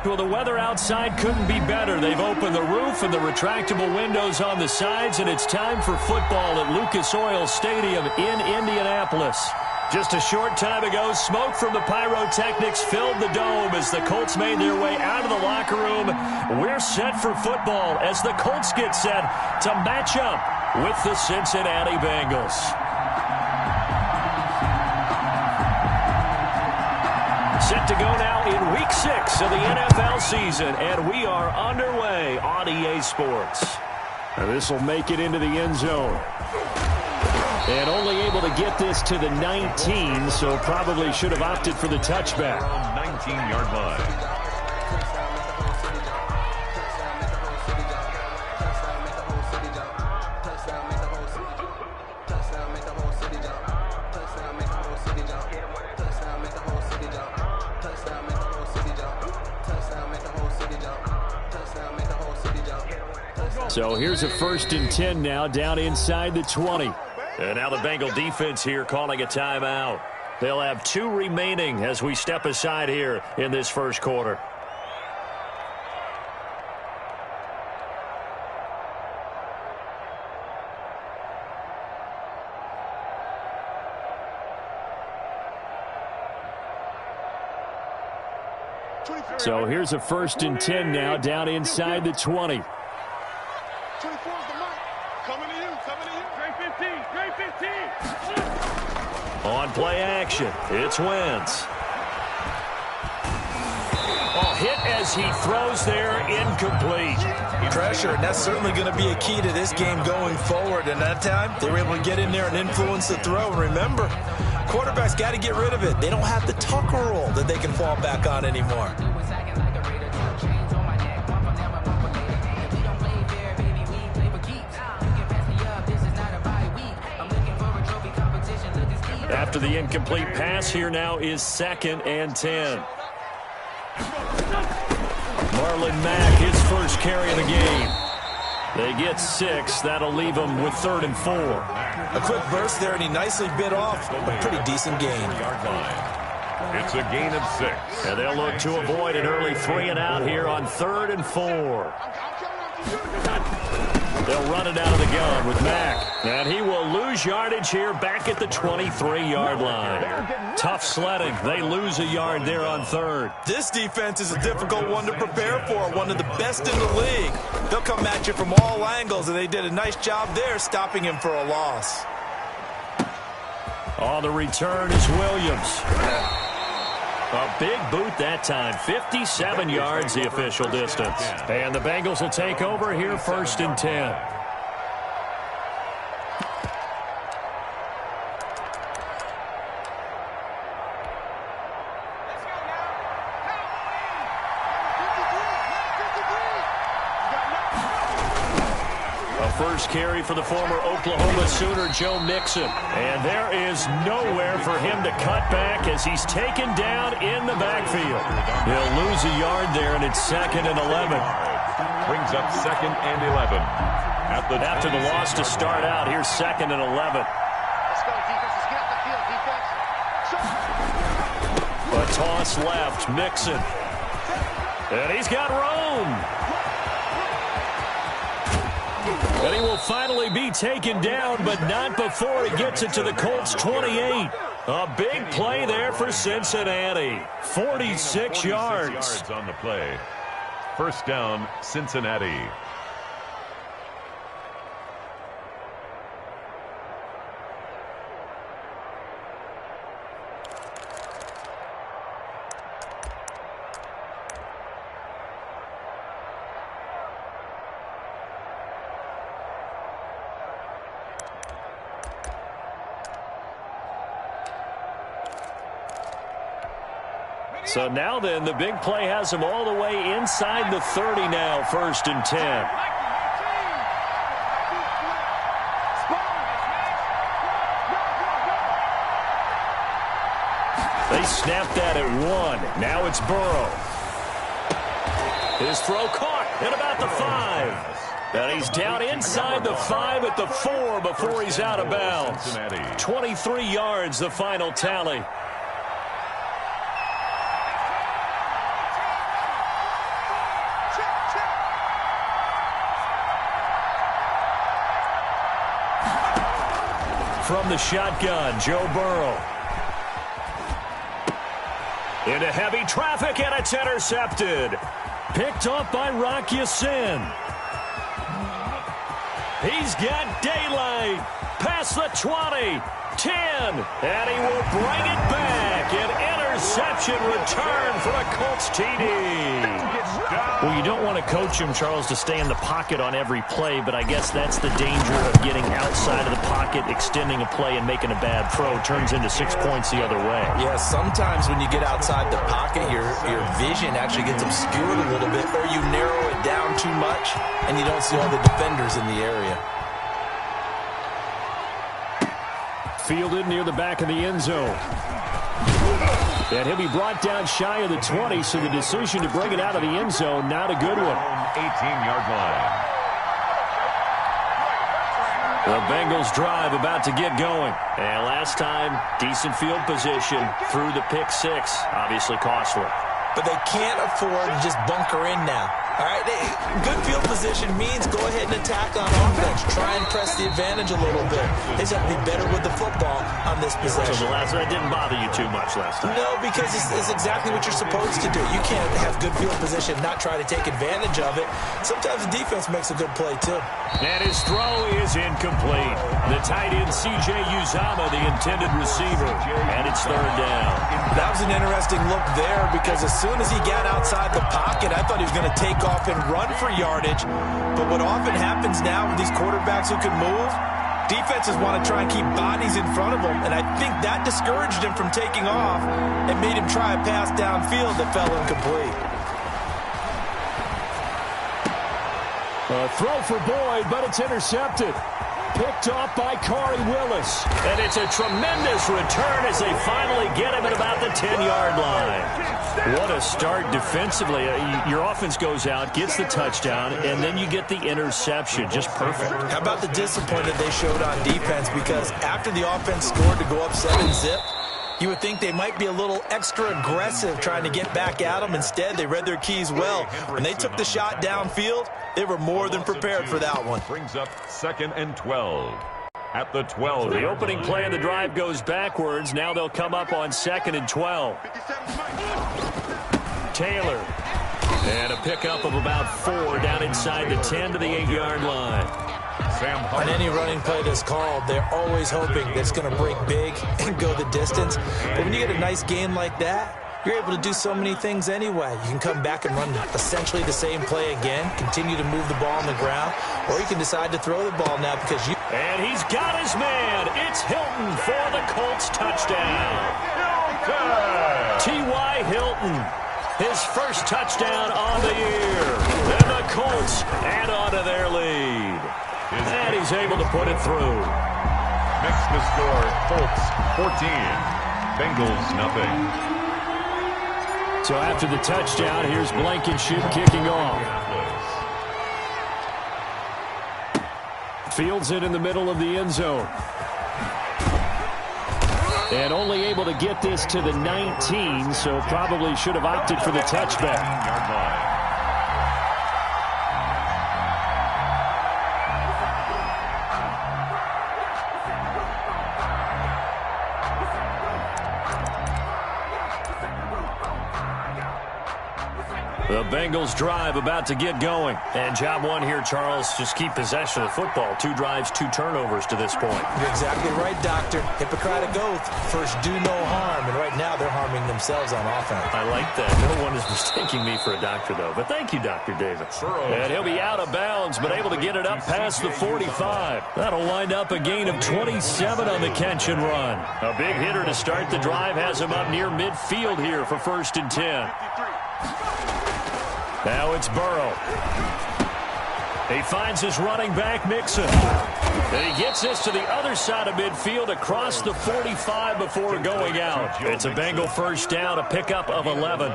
Well, the weather outside couldn't be better. They've opened the roof and the retractable windows on the sides, and it's time for football at Lucas Oil Stadium in Indianapolis. Just a short time ago, smoke from the pyrotechnics filled the dome as the Colts made their way out of the locker room. We're set for football as the Colts get set to match up with the Cincinnati Bengals. Set to go now in Week 6 of the NFL season, and we are underway on EA Sports. This will make it into the end zone. And only able to get this to the 19, so probably should have opted for the touchback. 19-yard line. So here's a 1st and 10 now, down inside the 20. And now the Bengal defense here calling a timeout. They'll have 2 remaining as we step aside here in this first quarter. So here's a 1st and 10 now, down inside the 20. 24 is the mark. Coming to you, coming to you. Great 15, great 15. On play action, it's Wentz. Oh, hit as he throws there, incomplete. Pressure, and that's certainly going to be a key to this game going forward. And that time, they were able to get in there and influence the throw. And remember, quarterbacks got to get rid of it. They don't have the Tucker rule that they can fall back on anymore. After the incomplete pass, here now is 2nd and 10. Marlon Mack, his first carry of the game. They get 6. That'll leave them with 3rd and 4. A quick burst there, and he nicely bit off a pretty decent gain. It's a gain of 6. And they'll look to avoid an early 3 and out here on 3rd and 4. They'll run it out of the gun with Mack. And he will lose yardage here back at the 23-yard line. Tough sledding. They lose a yard there on 3rd. This defense is a difficult one to prepare for, one of the best in the league. They'll come at you from all angles, and they did a nice job there stopping him for a loss. On the return is Williams. A big boot that time. 57 yards the official distance. And the Bengals will take over here 1st and 10. First carry for the former Oklahoma Sooner, Joe Mixon. And there is nowhere for him to cut back as he's taken down in the backfield. He'll lose a yard there, and it's 2nd and 11. Brings up 2nd and 11. After the loss to start out, here's 2nd and 11. Let's go, defense. Let's get off the field, defense. A toss left, Mixon. And he's got room. And he will finally be taken down, but not before he gets it to the Colts 28. A big play there for Cincinnati. 46 yards. On the play. First down, Cincinnati. So now then, the big play has him all the way inside the 30 now, 1st and 10. They snapped that at 1. Now it's Burrow. His throw caught at about the 5. And he's down inside the 5 at the 4 before he's out of bounds. 23 yards, the final tally. from the shotgun, Joe Burrow. Into heavy traffic, and it's intercepted. Picked off by Rock Ya-Sin. He's got daylight. Past the 20, 10, and he will bring it back. An interception return for a Colts TD. Well, you don't want to coach him, Charles, to stay in the pocket on every play, but I guess that's the danger of getting outside of the pocket, extending a play, and making a bad throw. Turns into 6 points the other way. Yeah, sometimes when you get outside the pocket, your vision actually gets obscured a little bit, or you narrow it down too much, and you don't see all the defenders in the area. Fielded near the back of the end zone. And he'll be brought down shy of the 20, so the decision to bring it out of the end zone, not a good one. 18-yard line. The Bengals drive about to get going. And last time, decent field position through the pick six. Obviously costly. But they can't afford to just bunker in now. All right, good field position means go ahead and attack on offense. Try and press the advantage a little bit. They just have to be better with the football on this possession. So the last one didn't bother you too much last time. No, because it's exactly what you're supposed to do. You can't have good field position, not try to take advantage of it. Sometimes the defense makes a good play, too. And his throw is incomplete. The tight end, C.J. Uzomah, the intended receiver. And it's third down. That was an interesting look there because as soon as he got outside the pocket, I thought he was going to take off and run for yardage. But what often happens now with these quarterbacks who can move, defenses want to try and keep bodies in front of them, and I think that discouraged him from taking off and made him try a pass downfield that fell incomplete. A throw for Boyd, but it's intercepted. Picked off by Corey Willis. And it's a tremendous return as they finally get him at about the 10-yard line. What a start defensively. Your offense goes out, gets the touchdown, and then you get the interception. Just perfect. How about the discipline that they showed on defense? Because after the offense scored to go up 7-zip, you would think they might be a little extra aggressive trying to get back at them. Instead, they read their keys well. When they took the shot downfield, they were more than prepared for that one. Brings up 2nd and 12. At the 12. The opening play of the drive goes backwards. Now they'll come up on 2nd and 12. Taylor. And a pickup of about 4 down inside the 10 to the 8-yard line. On any running play that's called, they're always hoping that it's going to break big and go the distance. But when you get a nice gain like that, you're able to do so many things anyway. You can come back and run essentially the same play again, continue to move the ball on the ground, or you can decide to throw the ball now because you... And he's got his man. It's Hilton for the Colts touchdown. T.Y. Hilton, his first touchdown on the year. And the Colts add on to their lead. And he's able to put it through. Makes the score Colts 14, Bengals nothing. So after the touchdown, here's Blankenship kicking off. Fields it in the middle of the end zone. And only able to get this to the 19, so probably should have opted for the touchback. The Bengals drive about to get going. And job one here, Charles, just keep possession of the football. 2 drives, 2 turnovers to this point. You're exactly right, Doctor. Hippocratic oath. First, do no harm. And right now, they're harming themselves on offense. I like that. No one is mistaking me for a doctor, though. But thank you, Dr. Davis. And he'll be out of bounds, but able to get it up past the 45. That'll wind up a gain of 27 on the catch and run. A big hitter to start the drive has him up near midfield here for 1st and 10. Now it's Burrow. He finds his running back, Mixon. And he gets this to the other side of midfield across the 45 before going out. It's a Bengal first down, a pickup of 11.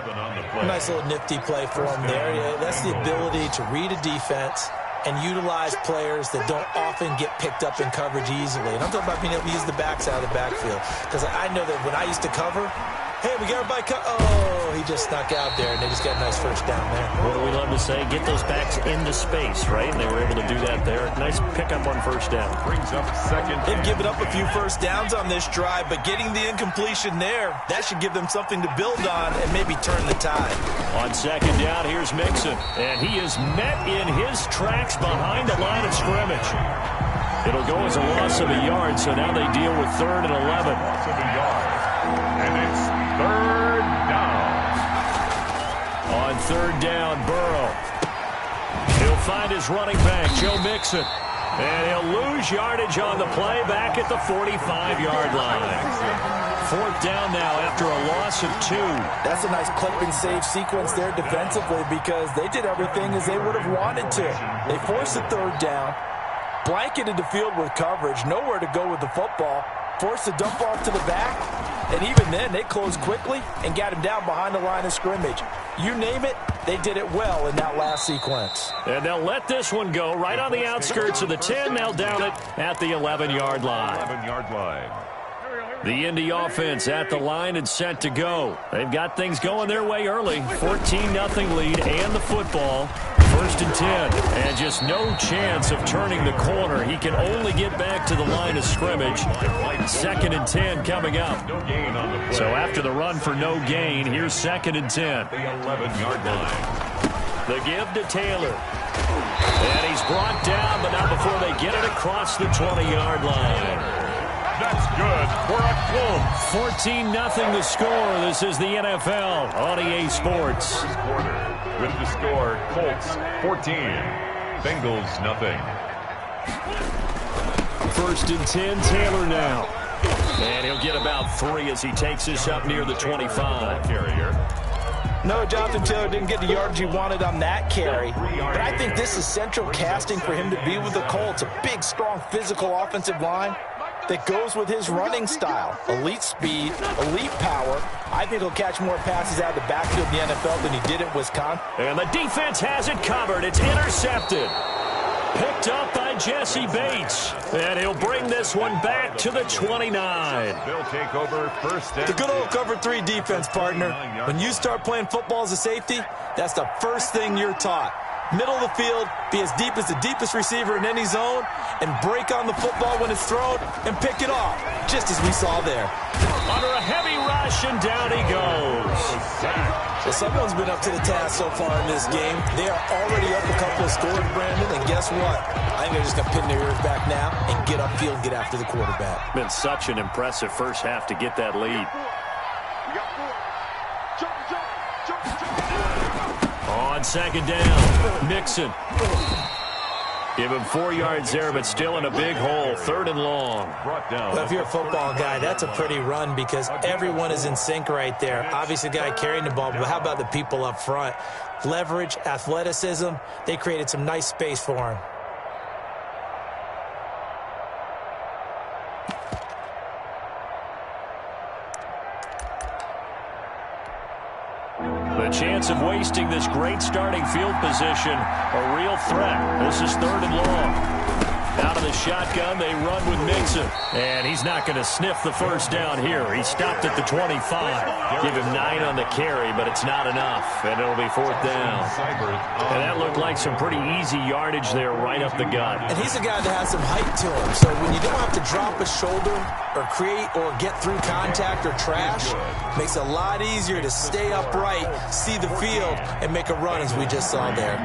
Nice little nifty play for him there. Yeah, that's the ability to read a defense and utilize players that don't often get picked up in coverage easily. And I'm talking about being able to use the backside of the backfield. Because I know that when I used to cover, Hey, we got everybody cut. Oh, he just snuck out there, and they just got a nice first down there. What do we love to say? Get those backs into space, right? And they were able to do that there. Nice pickup on first down. Brings up second. They've given up a few first downs on this drive, but getting the incompletion there, that should give them something to build on and maybe turn the tide. On second down, here's Mixon. And he is met in his tracks behind the line of scrimmage. It'll go as a loss of a yard, so now they deal with 3rd and 11. Loss of a yard. And it's 3rd down. On 3rd down, Burrow. He'll find his running back, Joe Mixon. And he'll lose yardage on the play back at the 45-yard line. 4th down now after a loss of 2. That's a nice clip and save sequence there defensively because they did everything as they would have wanted to. They forced the 3rd down, blanketed the field with coverage, nowhere to go with the football, forced the dump off to the back, and even then they closed quickly and got him down behind the line of scrimmage. You name it, they did it well in that last sequence. And they'll let this one go right on the outskirts of the 10. They'll down it at the 11-yard line. 11-yard line. The Indy offense at the line and set to go. They've got things going their way early. 14-0 lead and the football. 1st and 10. And just no chance of turning the corner. He can only get back to the line of scrimmage. 2nd and 10 coming up. No gain on the play. So after the run for no gain, here's 2nd and 10. The 11-yard line. The give to Taylor. And he's brought down, but not before they get it across the 20-yard line. That's good for a Colts. 14-0 the score. This is the NFL on EA Sports. First quarter with the score, Colts 14, Bengals nothing. 1st and 10, Taylor now. And he'll get about 3 as he takes this up near the 25. Carrier. No, Jonathan Taylor didn't get the yardage he wanted on that carry. But I think this is central casting for him to be with the Colts. A big, strong, physical offensive line that goes with his running style. Elite speed, elite power. I think he'll catch more passes out of the backfield in the NFL than he did at Wisconsin. And the defense has it covered. It's intercepted. Picked up by Jesse Bates. And he'll bring this one back to the 29. They'll take over 1st and The good old cover 3 defense, partner. When you start playing football as a safety, that's the first thing you're taught. Middle of the field, be as deep as the deepest receiver in any zone, and break on the football when it's thrown and pick it off, just as we saw there. Under a heavy rush, and down he goes. Well, someone's been up to the task so far in this game. They are already up a couple of scores, Brandon, and guess what? I think they're just going to pin their ears back now and get upfield and get after the quarterback. Been such an impressive first half to get that lead. We got 4. Jump, jump, jump, jump. On 2nd down, Mixon. Give him 4 yards there, but still in a big hole. 3rd and long. brought down. Well, if you're a football guy, that's a pretty run because everyone is in sync right there. Obviously, the guy carrying the ball, but how about the people up front? Leverage, athleticism, they created some nice space for him. The chance of wasting this great starting field position, a real threat. This is 3rd and long. Out of the shotgun, they run with Mixon. And he's not going to sniff the first down here. He stopped at the 25. Give him 9 on the carry, but it's not enough. And it'll be 4th down. And that looked like some pretty easy yardage there right up the gut. And he's a guy that has some height to him. So when you don't have to drop a shoulder or create or get through contact or trash, makes it a lot easier to stay upright, see the field, and make a run as we just saw there.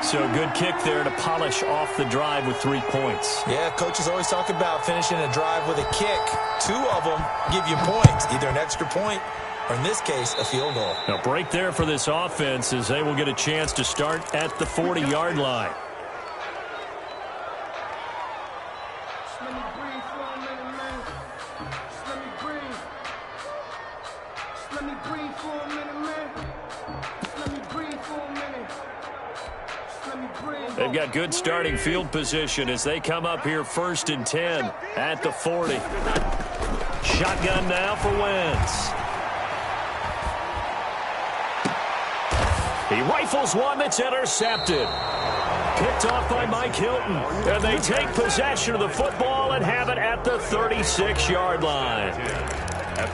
So good kick there to polish off the drive with 3 points. Yeah, coaches always talk about finishing a drive with a kick. 2 of them give you points, either an extra point or, in this case, a field goal. A break there for this offense as they will get a chance to start at the 40-yard line. Let me breathe for a minute, man. Just let me breathe. Just let me breathe for a minute, man. Just let me breathe for a minute. Just let me breathe. They've got good starting field position as they come up here 1st and 10 at the 40. Shotgun now for Wentz. He rifles one that's intercepted. Picked off by Mike Hilton. And they take possession of the football and have it at the 36-yard line.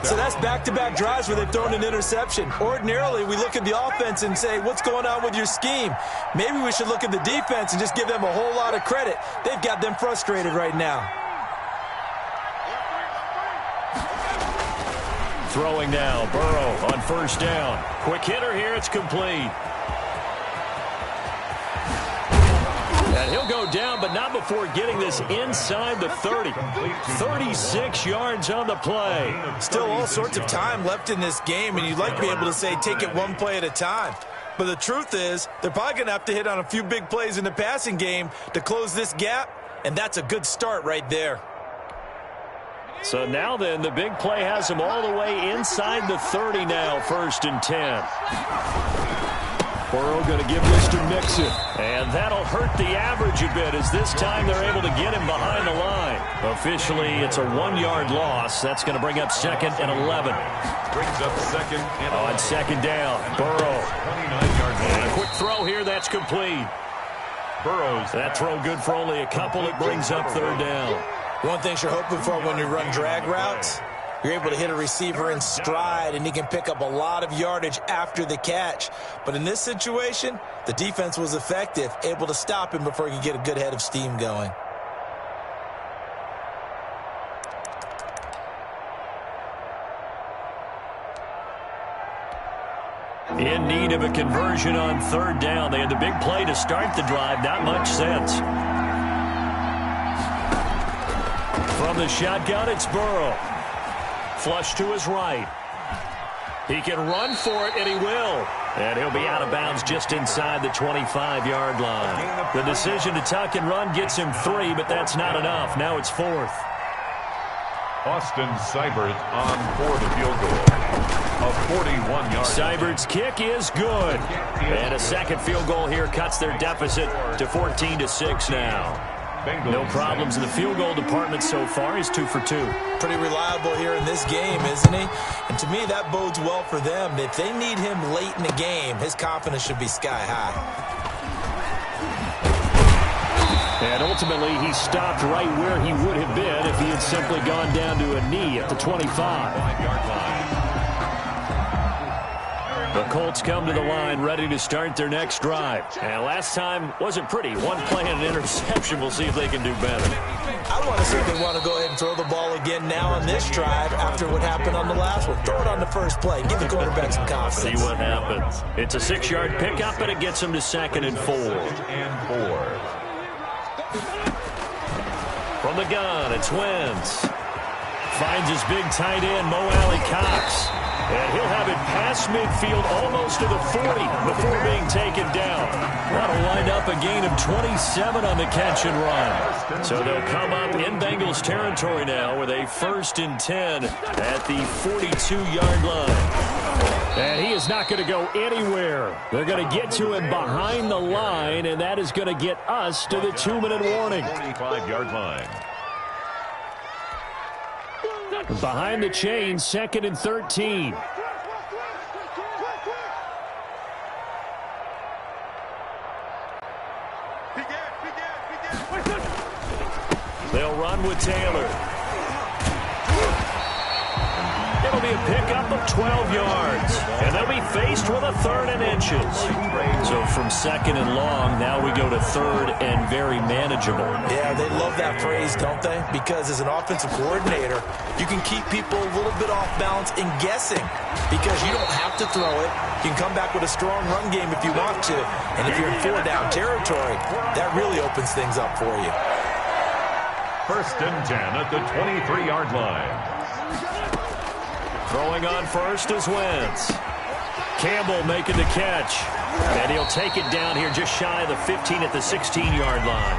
So that's back-to-back drives where they've thrown an interception. Ordinarily, we look at the offense and say, what's going on with your scheme? Maybe we should look at the defense and just give them a whole lot of credit. They've got them frustrated right now. Throwing now, Burrow on first down. Quick hitter here, it's complete. And he'll go down, but not before getting this inside the 30. 36 yards on the play. Still all sorts of time left in this game, and you'd like to be able to say take it one play at a time. But the truth is, they're probably going to have to hit on a few big plays in the passing game to close this gap, and that's a good start right there. So now then, the big play has him all the way inside the 30 now, 1st and 10. Burrow going to give this to Mixon. And that'll hurt the average a bit as this time they're able to get him behind the line. Officially, it's a 1-yard loss. That's going to bring up 2nd and 11. Brings up 2nd and 11. On 2nd down, Burrow. 29-yard And a quick throw here, that's complete. Burrow's. That throw good for only a couple. It brings up 3rd down. One thing you're hoping for when you run drag routes, you're able to hit a receiver in stride, and he can pick up a lot of yardage after the catch. But in this situation, the defense was effective, able to stop him before he could get a good head of steam going. In need of a conversion on 3rd down. They had the big play to start the drive. Not much sense. From the shotgun, it's Burrow. Flush to his right. He can run for it, and he will. And he'll be out of bounds just inside the 25-yard line. The decision to tuck and run gets him 3, but that's not enough. Now it's 4th. Austin Seibert on for the field goal. A 41-yard. Seibert's kick is good. And a second field goal here cuts their deficit to 14-6 now. No problems in the field goal department so far. He's 2 for 2. Pretty reliable here in this game, isn't he? And to me, that bodes well for them. If they need him late in the game, his confidence should be sky high. And ultimately, he stopped right where he would have been if he had simply gone down to a knee at the 25-yard line. The Colts come to the line ready to start their next drive. And last time wasn't pretty. One play and an interception. We'll see if they can do better. I want to see if they want to go ahead and throw the ball again now on this drive after what happened on the last one. Throw it on the first play. Give the quarterback some confidence. See what happens. It's a 6-yard pickup, and it gets him to 2nd and 4. From the gun, it's Wentz. Finds his big tight end, Mo Alley Cox. And he'll have it past midfield almost to the 40 before being taken down. That'll wind up a gain of 27 on the catch and run. So they'll come up in Bengals territory now with a 1st and 10 at the 42-yard line. And he is not going to go anywhere. They're going to get to him behind the line, and that is going to get us to the 2-minute warning. 45-yard line. Behind the chain, 2nd and 13. They'll run with Taylor. It'll be a pickup of 12 yards. And they'll be faced with a 3rd and inches. So from 2nd and long, now we go to 3rd and very manageable. Yeah, they love that phrase, don't they? Because as an offensive coordinator, you can keep people a little bit off balance and guessing because you don't have to throw it. You can come back with a strong run game if you want to. And if you're in 4-down territory, that really opens things up for you. 1st and 10 at the 23-yard line. Throwing on first is Wentz. Campbell making the catch. And he'll take it down here just shy of the 15 at the 16-yard line.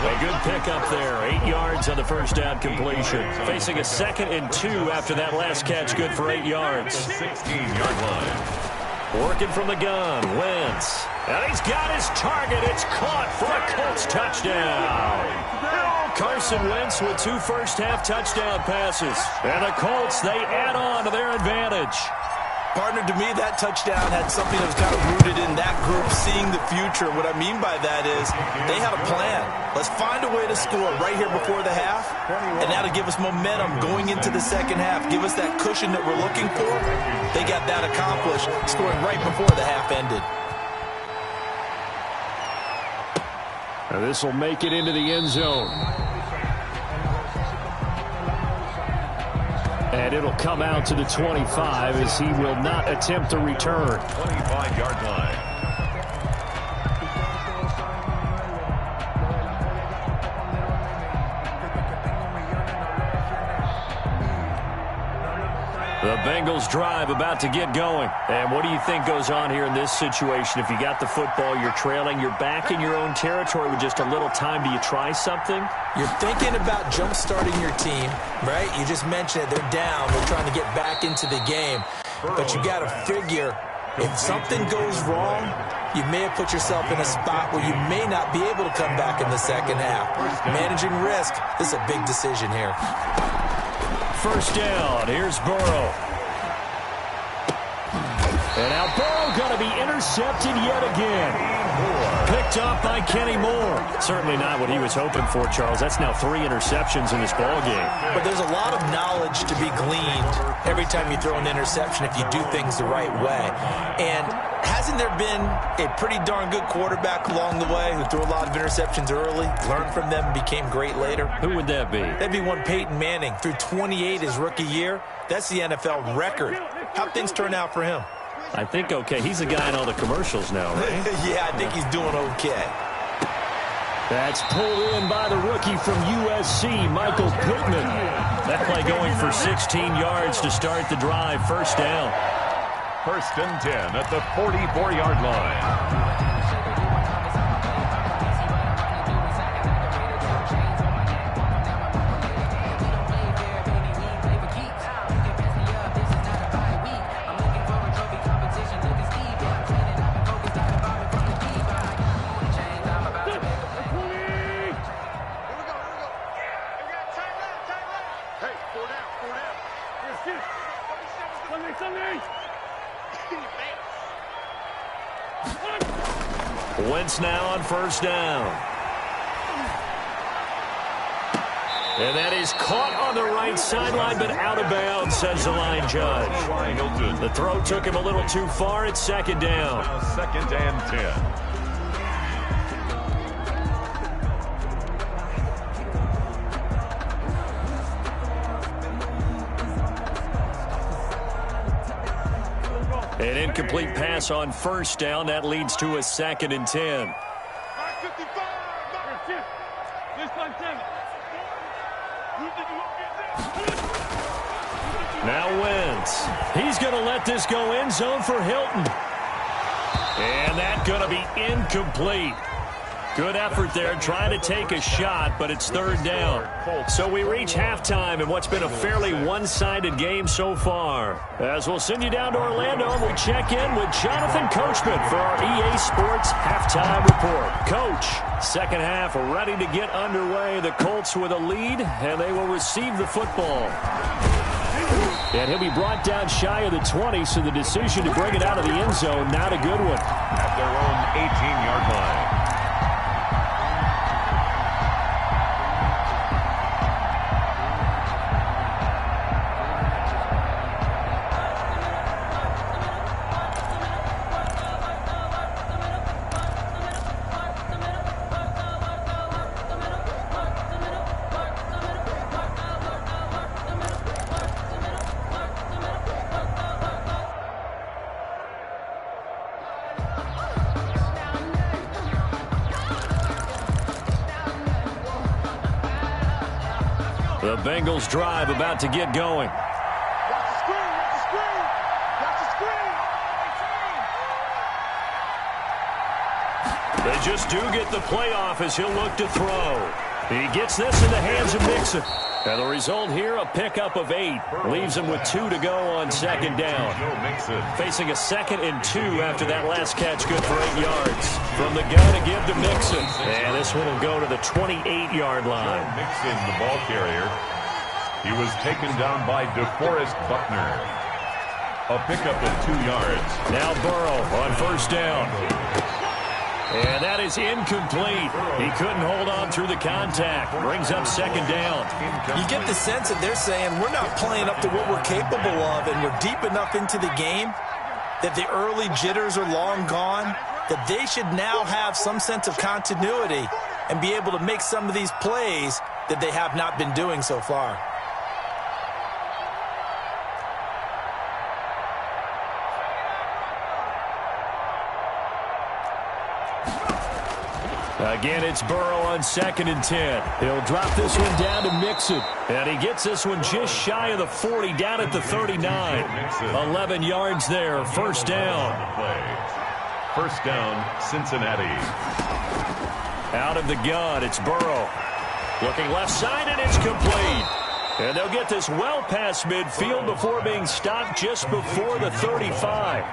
A good pickup there. 8 yards on the first down completion. Facing a 2nd and 2 after that last catch. Good for 8 yards. 16-yard line. Working from the gun. Wentz. And he's got his target. It's caught for a Colts touchdown. Carson Wentz with 2 first-half touchdown passes. And the Colts, they add on to their advantage. Partner, to me, that touchdown had something that was kind of rooted in that group seeing the future. What I mean by that is they had a plan. Let's find a way to score right here before the half, and that'll give us momentum going into the second half. Give us that cushion that we're looking for. They got that accomplished, scoring right before the half ended. And this will make it into the end zone. And it'll come out to the 25 as he will not attempt to return. 25-yard line. The Bengals drive about to get going. And what do you think goes on here in this situation? If you got the football, you're trailing, you're back in your own territory with just a little time. Do you try something? You're thinking about jump-starting your team, right? You just mentioned it. They're down. They're trying to get back into the game. But you got to figure, if something goes wrong, you may have put yourself in a spot where you may not be able to come back in the second half. Managing risk, this is a big decision here. First down. Here's Burrow. And now Burrow going to be intercepted yet again. Picked up by Kenny Moore. Certainly not what he was hoping for, Charles. That's now 3 interceptions in this ball game. But there's a lot of knowledge to be gleaned every time you throw an interception if you do things the right way. And hasn't there been a pretty darn good quarterback along the way who threw a lot of interceptions early, learned from them, and became great later? Who would that be? That'd be one Peyton Manning. Threw 28 his rookie year. That's the NFL record. How'd things turn out for him? I think okay. He's the guy in all the commercials now, right? Yeah, I think he's doing okay. That's pulled in by the rookie from USC, Michael Pittman. That play going for 16 yards to start the drive. First down. First and 10 at the 44-yard line. Wentz now on first down. And that is caught on the right sideline, but out of bounds, says the line judge. The throw took him a little too far. It's second down. Second and 10. An incomplete pass on first down. That leads to a second and 10. Now Wentz. He's going to let this go end zone for Hilton. And that's going to be incomplete. Good effort there, trying to take a shot, but it's third down. So we reach halftime in what's been a fairly one-sided game so far. As we'll send you down to Orlando, and we check in with Jonathan Coachman for our EA Sports Halftime Report. Coach, second half ready to get underway. The Colts with a lead, and they will receive the football. And he'll be brought down shy of the 20, so the decision to bring it out of the end zone, not a good one. At their own 18-yard line. The Bengals drive about to get going. They just do get the playoff as he'll look to throw. He gets this in the hands of Mixon. And the result here, a pickup of 8. Leaves him with 2 to go on second down. Facing a 2nd and 2 after that last catch, good for 8 yards. From the gun to give to Mixon. And this one will go to the 28-yard line. Mixon, the ball carrier. He was taken down by DeForest Buckner. A pickup of 2 yards. Now Burrow on first down. And that is incomplete. He couldn't hold on through the contact. Brings up second down. You get the sense that they're saying we're not playing up to what we're capable of, and we're deep enough into the game that the early jitters are long gone, that they should now have some sense of continuity and be able to make some of these plays that they have not been doing so far. Again, it's Burrow on 2nd and 10. He'll drop this one down to Mixon. And he gets this one just shy of the 40, down at the 39. 11 yards there, first down. First down, Cincinnati. Out of the gun, it's Burrow. Looking left side, and it's complete. And they'll get this well past midfield before being stopped just before the 35.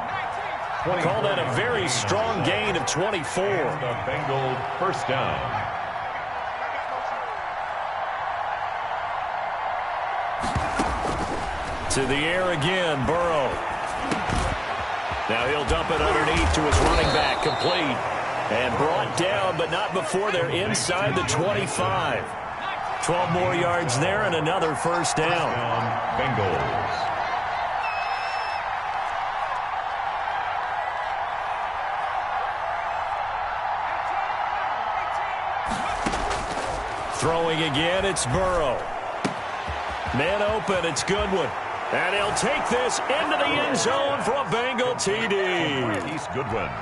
Call that a very strong gain of 24. The Bengal first down. To the air again, Burrow. Now he'll dump it underneath to his running back, complete. And brought down, but not before they're inside the 25. 12 more yards there and another first down. Bengals. Throwing again, it's Burrow. Man open, it's Goodwin. And he'll take this into the end zone for a Bengal TD.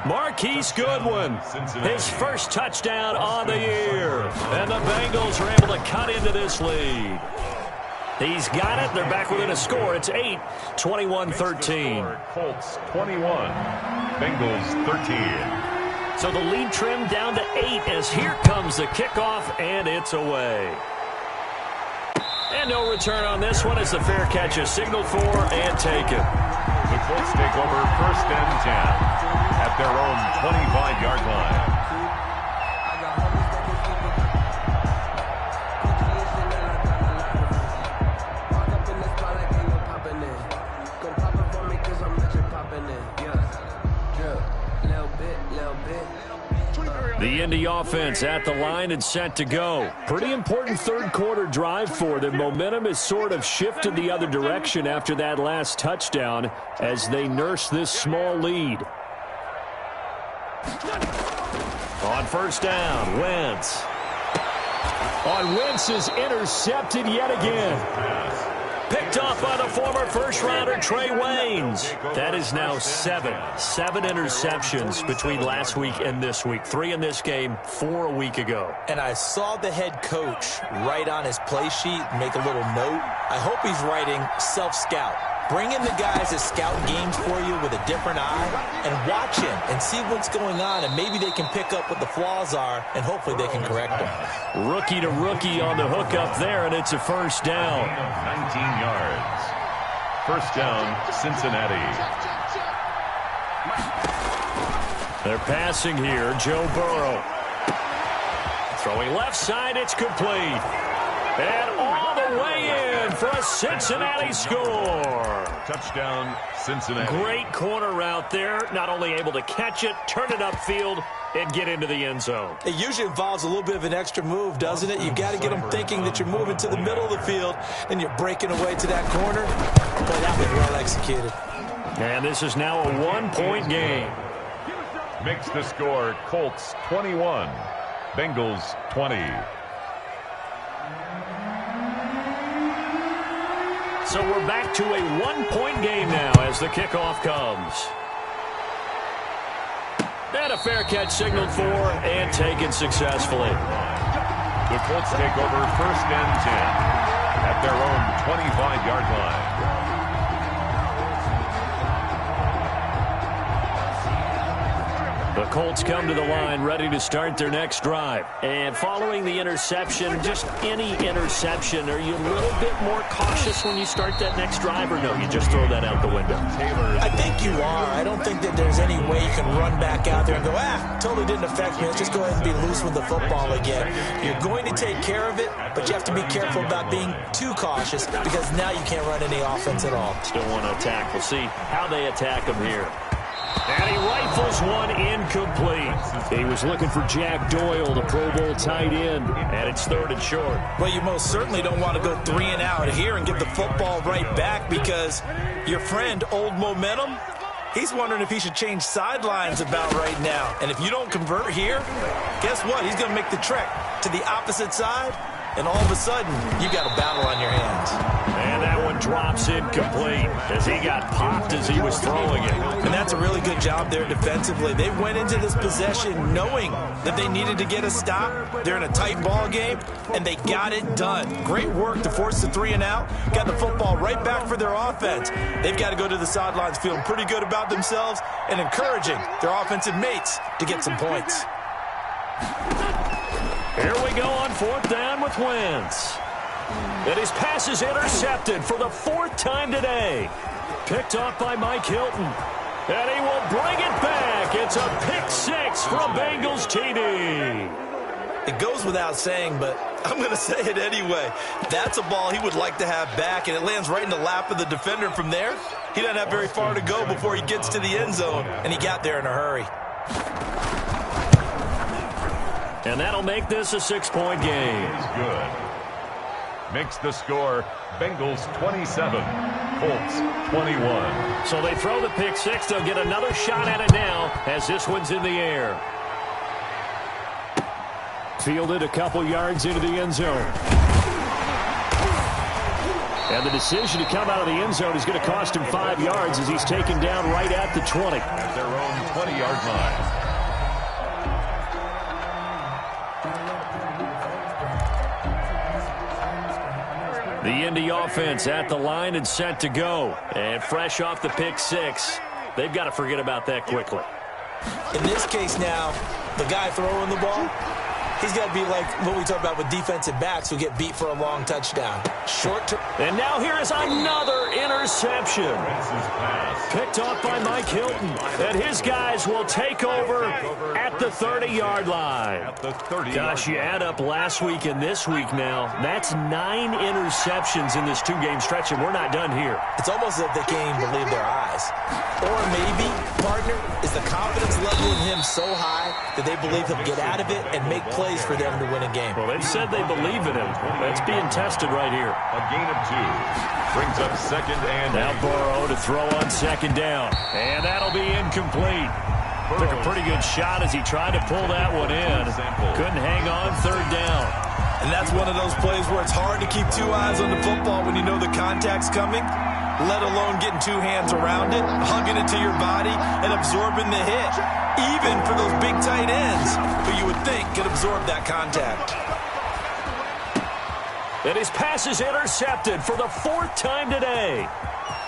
Marquise Goodwin, his first touchdown on the year. And the Bengals are able to cut into this lead. He's got it. They're back within a score. It's 8, 21-13. Colts 21, Bengals 13. So the lead trimmed down to 8 as here comes the kickoff, and it's away. And no return on this one as the fair catch is signaled for and taken. The Colts take over first and 10 at their own 25-yard line. The Indy offense at the line and set to go. Pretty important third quarter drive for them. Momentum has sort of shifted the other direction after that last touchdown as they nurse this small lead. On first down, Wentz. On Wentz is intercepted yet again. Picked off by the former first-rounder Trey Waynes. That is now 7 interceptions between last week and this week. 3 in this game, 4 a week ago. And I saw the head coach write on his play sheet, make a little note. I hope he's writing self-scout. Bring in the guys that scout games for you with a different eye and watch him and see what's going on, and maybe they can pick up what the flaws are, and hopefully they can correct them. Rookie to rookie on the hook up there, and it's a first down. 19 yards. First down, Cincinnati. They're passing here, Joe Burrow. Throwing left side, it's complete. And all the way in for a Cincinnati score. Touchdown, Cincinnati. Great corner route there. Not only able to catch it, turn it upfield, and get into the end zone. It usually involves a little bit of an extra move, doesn't it? You've got to get them thinking that you're moving to the middle of the field, and you're breaking away to that corner. Boy, that was well executed. And this is now a 1-point game. Makes the score Colts 21, Bengals 20. So we're back to a 1-point game now as the kickoff comes. And a fair catch signaled for and taken successfully. The Colts take over first and 10 at their own 25-yard line. The Colts come to the line ready to start their next drive. And following the interception, just any interception, are you a little bit more cautious when you start that next drive, or no, you just throw that out the window? I think you are. I don't think that there's any way you can run back out there and go, totally didn't affect me. Let's just go ahead and be loose with the football again. You're going to take care of it, but you have to be careful about being too cautious because now you can't run any offense at all. Still want to attack. We'll see how they attack them here. And he rifles one incomplete. He was looking for Jack Doyle, the Pro Bowl tight end, and it's 3rd and short. Well, you most certainly don't want to go 3 and out here and get the football right back because your friend, Old Momentum, he's wondering if he should change sidelines about right now. And if you don't convert here, guess what? He's going to make the trek to the opposite side, and all of a sudden, you got a battle on your hands. And that one drops incomplete as he got popped as he was throwing it. And that's a really good job there defensively. They went into this possession knowing that they needed to get a stop. They're in a tight ball game, and they got it done. Great work to force the 3 and out. Got the football right back for their offense. They've got to go to the sidelines feeling pretty good about themselves and encouraging their offensive mates to get some points. Here we go on 4th down with Wentz. And his pass is intercepted for the 4th time today. Picked off by Mike Hilton. And he will bring it back. It's a pick 6 for a Bengals TD. It goes without saying, but I'm going to say it anyway. That's a ball he would like to have back, and it lands right in the lap of the defender from there. He doesn't have very far to go before he gets to the end zone, and he got there in a hurry. And that'll make this a 6-point game. Good. Makes the score Bengals 27, Colts 21. So they throw the pick 6. They'll get another shot at it now as this one's in the air. Fielded a couple yards into the end zone. And the decision to come out of the end zone is going to cost him 5 yards as he's taken down right at the 20. At their own 20-yard line. The Indy offense at the line and set to go. And fresh off the pick 6, they've got to forget about that quickly. In this case now, the guy throwing the ball, he's got to be like what we talk about with defensive backs who get beat for a long touchdown. And now here is another interception. Picked off by Mike Hilton. And his guys will take over at the 30-yard line. Gosh, you add up last week and this week now. That's 9 interceptions in this 2-game stretch, and we're not done here. It's almost as if they can't even believe their eyes. Or maybe, partner, is the confidence level in him so high that they believe he'll get out of it and make plays for them to win a game. Well, they've said they believe in him. That's being tested right here. A gain of 2. Brings up 2nd and now Burrow to throw on 2nd down. And that'll be incomplete. Took a pretty good shot as he tried to pull that one in. Couldn't hang on 3rd down. And that's one of those plays where it's hard to keep 2 eyes on the football when you know the contact's coming, let alone getting 2 hands around it, hugging it to your body, and absorbing the hit. Even for those big tight ends who you would think could absorb that contact. And his pass is intercepted for the 4th time today.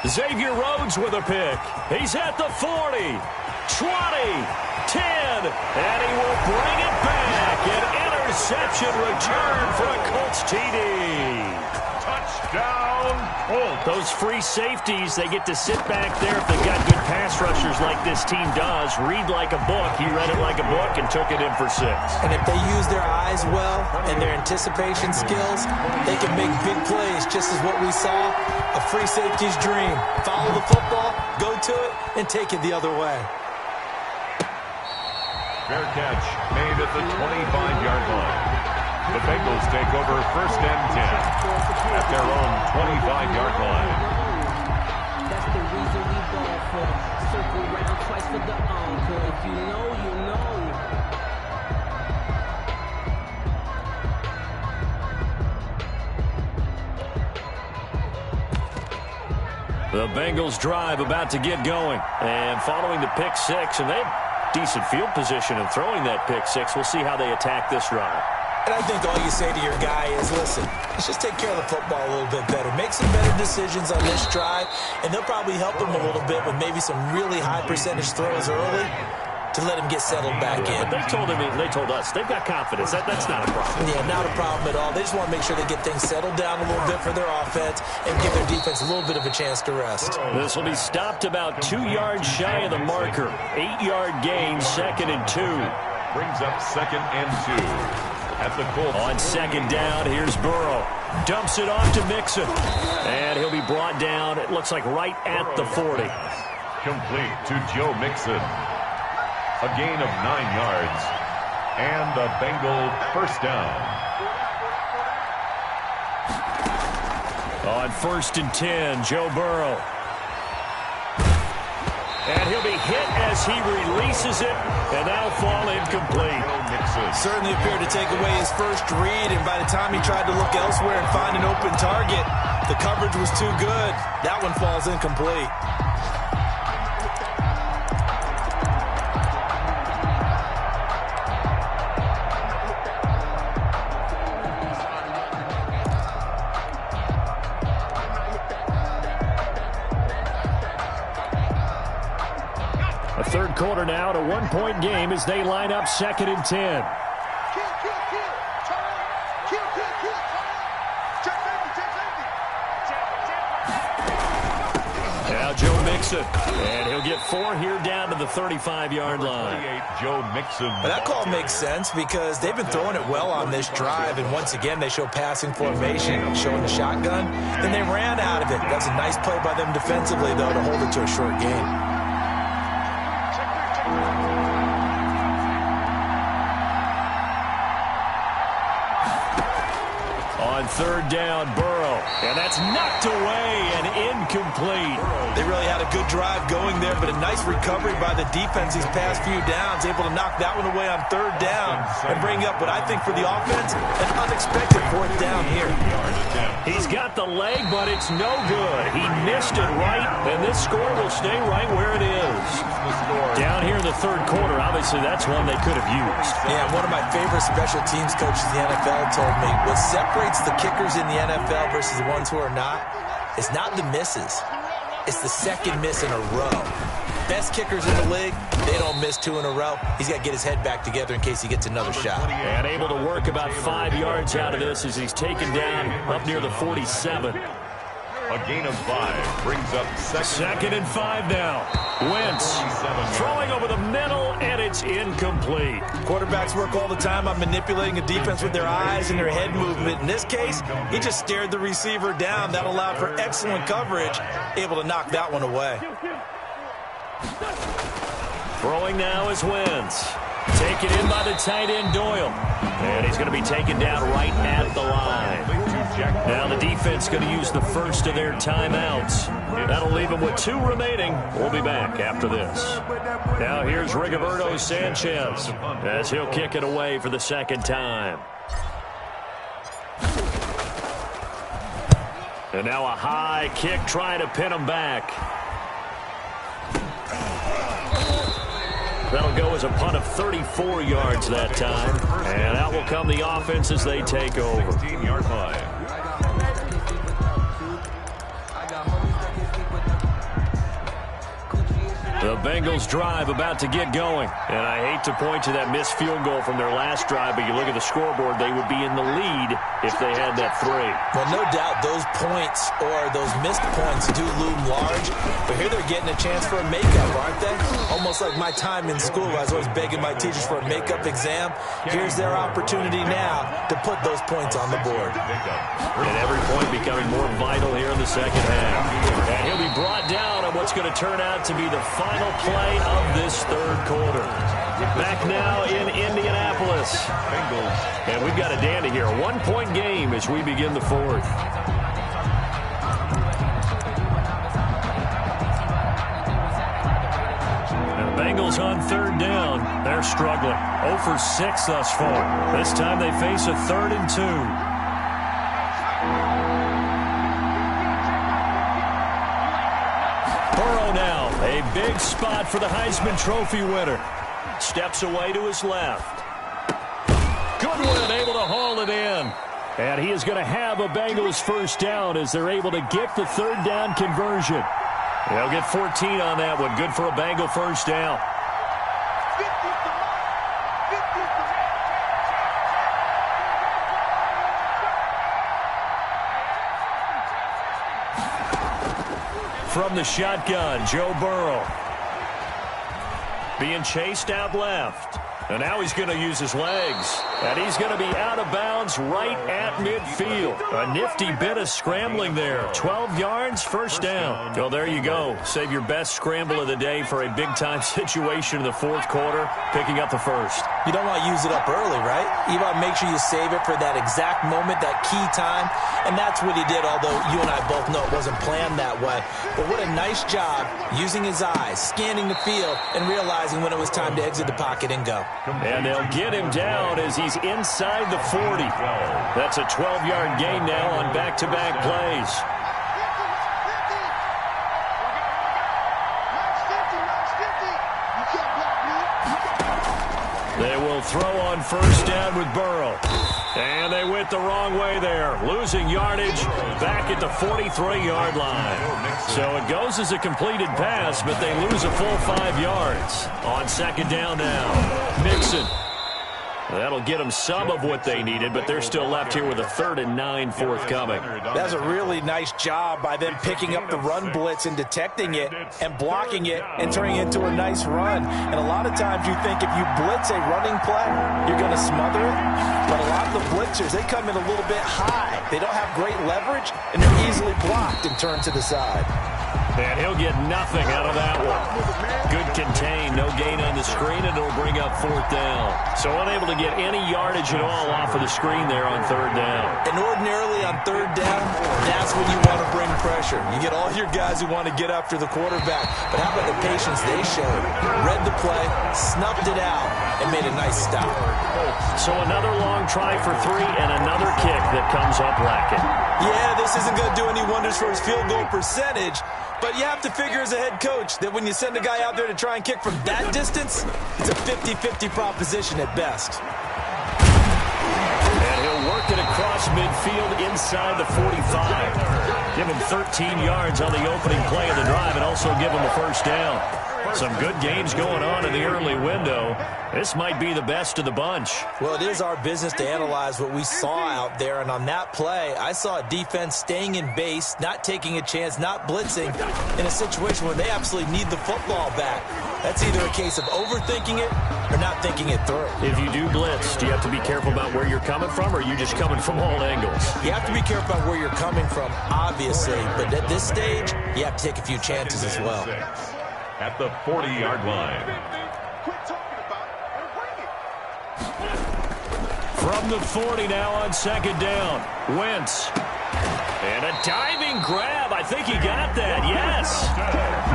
Xavier Rhodes with a pick. He's at the 40, 20, 10, and he will bring it back. An interception return for a Colts TD. touchdown, Colts. Those free safeties, they get to sit back there if they've got good pass rushers like this team does. Read like a book. He read it like a book and took it in for 6. And if they use their eyes well and their anticipation skills, they can make big plays, just as what we saw, a free safety's dream. Follow the football, go to it, and take it the other way. Fair catch made at the 25-yard line. The Bengals take over 1st and 10 at their own 25-yard line. That's the reason we ball for. Circle round twice for the encore. If you know, you know. The Bengals drive about to get going. And following the pick 6, and they have decent field position in throwing that pick 6. We'll see how they attack this drive. And I think all you say to your guy is, listen, let's just take care of the football a little bit better. Make some better decisions on this drive, and they'll probably help him a little bit with maybe some really high percentage throws early to let him get settled back in. But they told us they've got confidence. That's not a problem. Yeah, not a problem at all. They just want to make sure they get things settled down a little bit for their offense and give their defense a little bit of a chance to rest. This will be stopped about 2 yards shy of the marker. 8-yard gain, 2nd and 2. Brings up 2nd and 2. At the Colts. On 2nd down, here's Burrow. Dumps it off to Mixon. And he'll be brought down, it looks like right at the 40. complete to Joe Mixon. A gain of 9 yards and a Bengal first down. On 1st and 10, Joe Burrow. And he'll be hit as he releases it, and that'll fall incomplete. Certainly appeared to take away his first read, and by the time he tried to look elsewhere and find an open target, the coverage was too good. That one falls incomplete. A third quarter now at a one-point game as they line up 2nd and 10. Now Joe Mixon, and he'll get 4 here down to the 35-yard line. Joe Mixon. That call makes sense because they've been throwing it well on this drive, and once again they show passing formation, showing the shotgun. Then they ran out of it. That's a nice play by them defensively, though, to hold it to a short game. On 3rd down, Burrow. And that's knocked away and incomplete. They really had a good drive going there, but a nice recovery by the defense these past few downs, able to knock that one away on 3rd down and bring up what I think for the offense, an unexpected 4th down here. He's got the leg, but it's no good. He missed it right, and this score will stay right where it is. Down here in the 3rd quarter, obviously that's one they could have used. Yeah, one of my favorite special teams coaches in the NFL told me what separates the kickers in the NFL versus the ones who are not is not the misses. It's the second miss in a row. Best kickers in the league, they don't miss 2 in a row. He's got to get his head back together in case he gets another shot. And able to work about 5 yards out of this as he's taken down up near the 47. A gain of 5 brings up 2nd and 5 now. Wentz throwing over the middle, and it's incomplete. Quarterbacks work all the time on manipulating a defense with their eyes and their head movement. In this case, he just stared the receiver down. That allowed for excellent coverage, able to knock that one away. Throwing now is Wentz. Taken in by the tight end Doyle. And he's going to be taken down right at the line. Now the defense going to use the first of their timeouts. That'll leave them with 2 remaining. We'll be back after this. Now here's Rigoberto Sanchez as he'll kick it away for the 2nd time. And now a high kick trying to pin him back. That'll go as a punt of 34 yards that time. And out will come the offense as they take over. 15-yard line. The Bengals drive about to get going. And I hate to point to that missed field goal from their last drive, but you look at the scoreboard, they would be in the lead if they had that 3. Well, no doubt those points or those missed points do loom large, but here they're getting a chance for a makeup, aren't they? Almost like my time in school, I was always begging my teachers for a makeup exam. Here's their opportunity now to put those points on the board. And every point becoming more vital here in the 2nd half. And he'll be brought down on what's going to turn out to be the final play of this 3rd quarter. Back now in Indianapolis. And we've got a dandy here. A 1-point game as we begin the 4th. And the Bengals on 3rd down. They're struggling. 0 for 6 thus far. This time they face a 3rd and 2. Now, a big spot for the Heisman Trophy winner. Steps away to his left. Goodwin able to haul it in. And he is going to have a Bengals first down as they're able to get the 3rd down conversion. They'll get 14 on that one. Good for a Bengal first down. From the shotgun, Joe Burrow. Being chased out left. And now he's going to use his legs. And he's going to be out of bounds right at midfield. A nifty bit of scrambling there. 12 yards, first down. Well, there you go. Save your best scramble of the day for a big-time situation in the fourth quarter, picking up the first. You don't want to use it up early, right? You want to make sure you save it for that exact moment, that key time. And that's what he did, although you and I both know it wasn't planned that way. But what a nice job using his eyes, scanning the field, and realizing when it was time to exit the pocket and go. And they'll get him down as he's inside the 40. That's a 12-yard gain now on back-to-back plays. They will throw on first down with Burrow. And they went the wrong way there. Losing yardage back at the 43-yard line. So it goes as a completed pass, but they lose a full 5 yards. On second down now, Mixon. That'll get them some of what they needed, but they're still left here with a 3rd and 9 forthcoming. That's a really nice job by them picking up the run blitz and detecting it and blocking it and turning it into a nice run. And a lot of times you think if you blitz a running play, you're going to smother it. But a lot of the blitzers, they come in a little bit high. They don't have great leverage, and they're easily blocked and turned to the side. And he'll get nothing out of that one. Good contain, no gain on the screen, and it'll bring up 4th down. So unable to get any yardage at all off of the screen there on 3rd down. And ordinarily on 3rd down, that's when you want to bring pressure. You get all your guys who want to get after the quarterback. But how about the patience they showed? Read the play, snuffed it out, and made a nice stop. So another long try for 3 and another kick that comes up lacking. Yeah, this isn't going to do any wonders for his field goal percentage. But you have to figure as a head coach that when you send a guy out there to try and kick from that distance, it's a 50-50 proposition at best. And he'll work it across midfield inside the 45. Give him 13 yards on the opening play of the drive and also give him a first down. Some good games going on in the early window. This might be the best of the bunch. Well, it is our business to analyze what we saw out there. And on that play, I saw a defense staying in base, not taking a chance, not blitzing in a situation where they absolutely need the football back. That's either a case of overthinking it or not thinking it through. If you do blitz, do you have to be careful about where you're coming from, or are you just coming from all angles? You have to be careful about where you're coming from, obviously. But at this stage, you have to take a few chances as well. At the 40-yard line. From the 40 now on second down. Wentz. And a diving grab. I think he got that. Yes.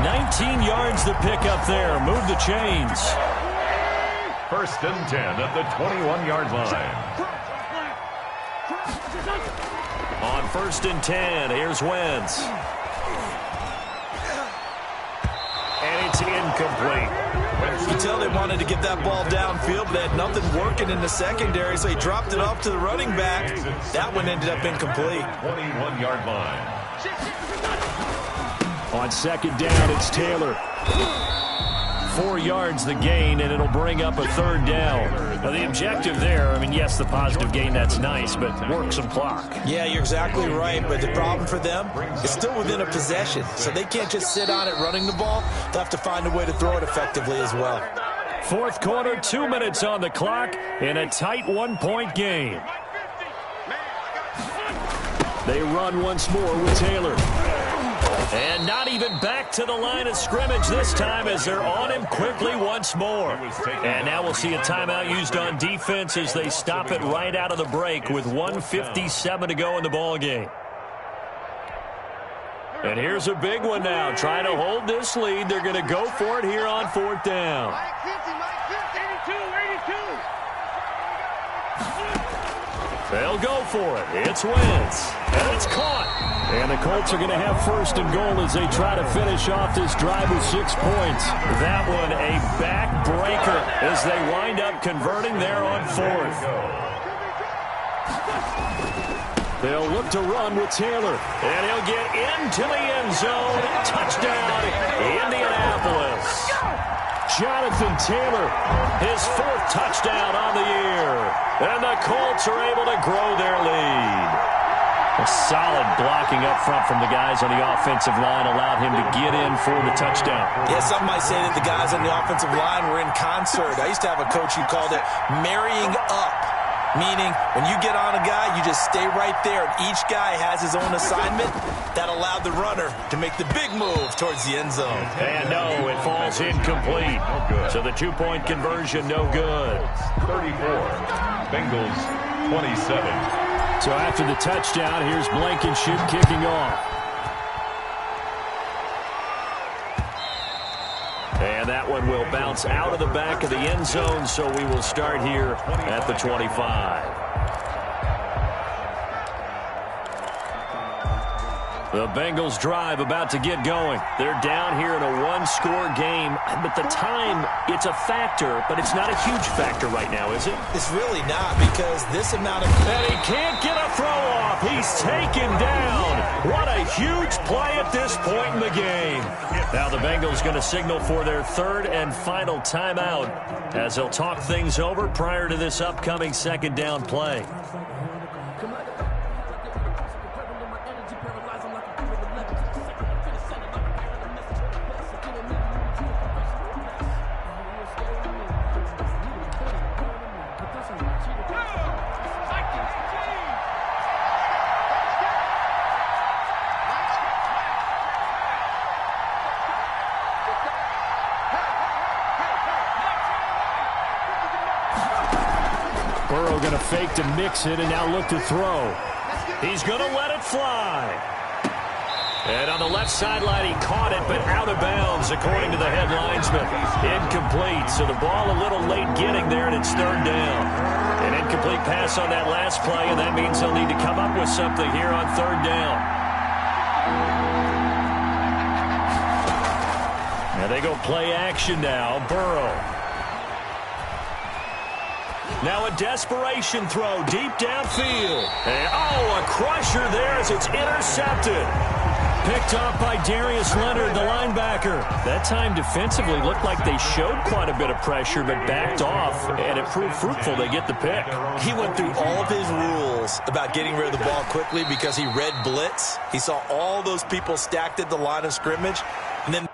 19 yards to pick up there. Move the chains. 1st and 10 at the 21-yard line. On 1st and 10, here's Wentz. And it's incomplete. You tell they wanted to get that ball downfield, but they had nothing working in the secondary, so he dropped it off to the running back. That one ended up incomplete. 21-yard line. On second down, it's Taylor. 4 yards the gain, and it'll bring up a 3rd down. Now, the objective there, I mean, yes, the positive gain, that's nice, but work some clock. Yeah, you're exactly right, but the problem for them is still within a possession, so they can't just sit on it running the ball. They'll have to find a way to throw it effectively as well. Fourth quarter, 2 minutes on the clock, in a tight 1-point game. They run once more with Taylor. And not even back to the line of scrimmage this time as they're on him quickly once more. And now we'll see a timeout used on defense as they stop it right out of the break with 1:57 to go in the ball game. And here's a big one now. Trying to hold this lead. They're going to go for it here on 4th down. They'll go for it. It's Wentz. And it's caught. And the Colts are going to have 1st and goal as they try to finish off this drive with 6 points. That one a backbreaker as they wind up converting there on 4th. They'll look to run with Taylor. And he'll get into the end zone. Touchdown, Indianapolis. Jonathan Taylor, his 4th touchdown on the year. And the Colts are able to grow their lead. A solid blocking up front from the guys on the offensive line allowed him to get in for the touchdown. Yeah, some might say that the guys on the offensive line were in concert. I used to have a coach who called it marrying up. Meaning, when you get on a guy, you just stay right there. And each guy has his own assignment. That allowed the runner to make the big move towards the end zone. And no, it falls incomplete. So the two-point conversion, no good. 34, Bengals 27. So after the touchdown, here's Blankenship kicking off. And that one will bounce out of the back of the end zone, so we will start here at the 25. The Bengals drive about to get going. They're down here in a one-score game, but the time, it's a factor, but it's not a huge factor right now, is it? It's really not, because this amount of... And he can't get a throw off. He's taken down. What a huge play at this point in the game. Now the Bengals going to signal for their third and final timeout as they'll talk things over prior to this upcoming second down play. Burrow going to fake to mix it and now look to throw. He's going to let it fly. And on the left sideline, he caught it, but out of bounds, according to the head linesman. Incomplete, so the ball a little late getting there, and it's third down. An incomplete pass on that last play, and that means they'll need to come up with something here on third down. And they go play action now. Burrow. Now a desperation throw deep downfield. And, a crusher there as it's intercepted. Picked off by Darius Leonard, the linebacker. That time defensively looked like they showed quite a bit of pressure, but backed off, and it proved fruitful. They get the pick. He went through all of his rules about getting rid of the ball quickly because he read blitz. He saw all those people stacked at the line of scrimmage, and then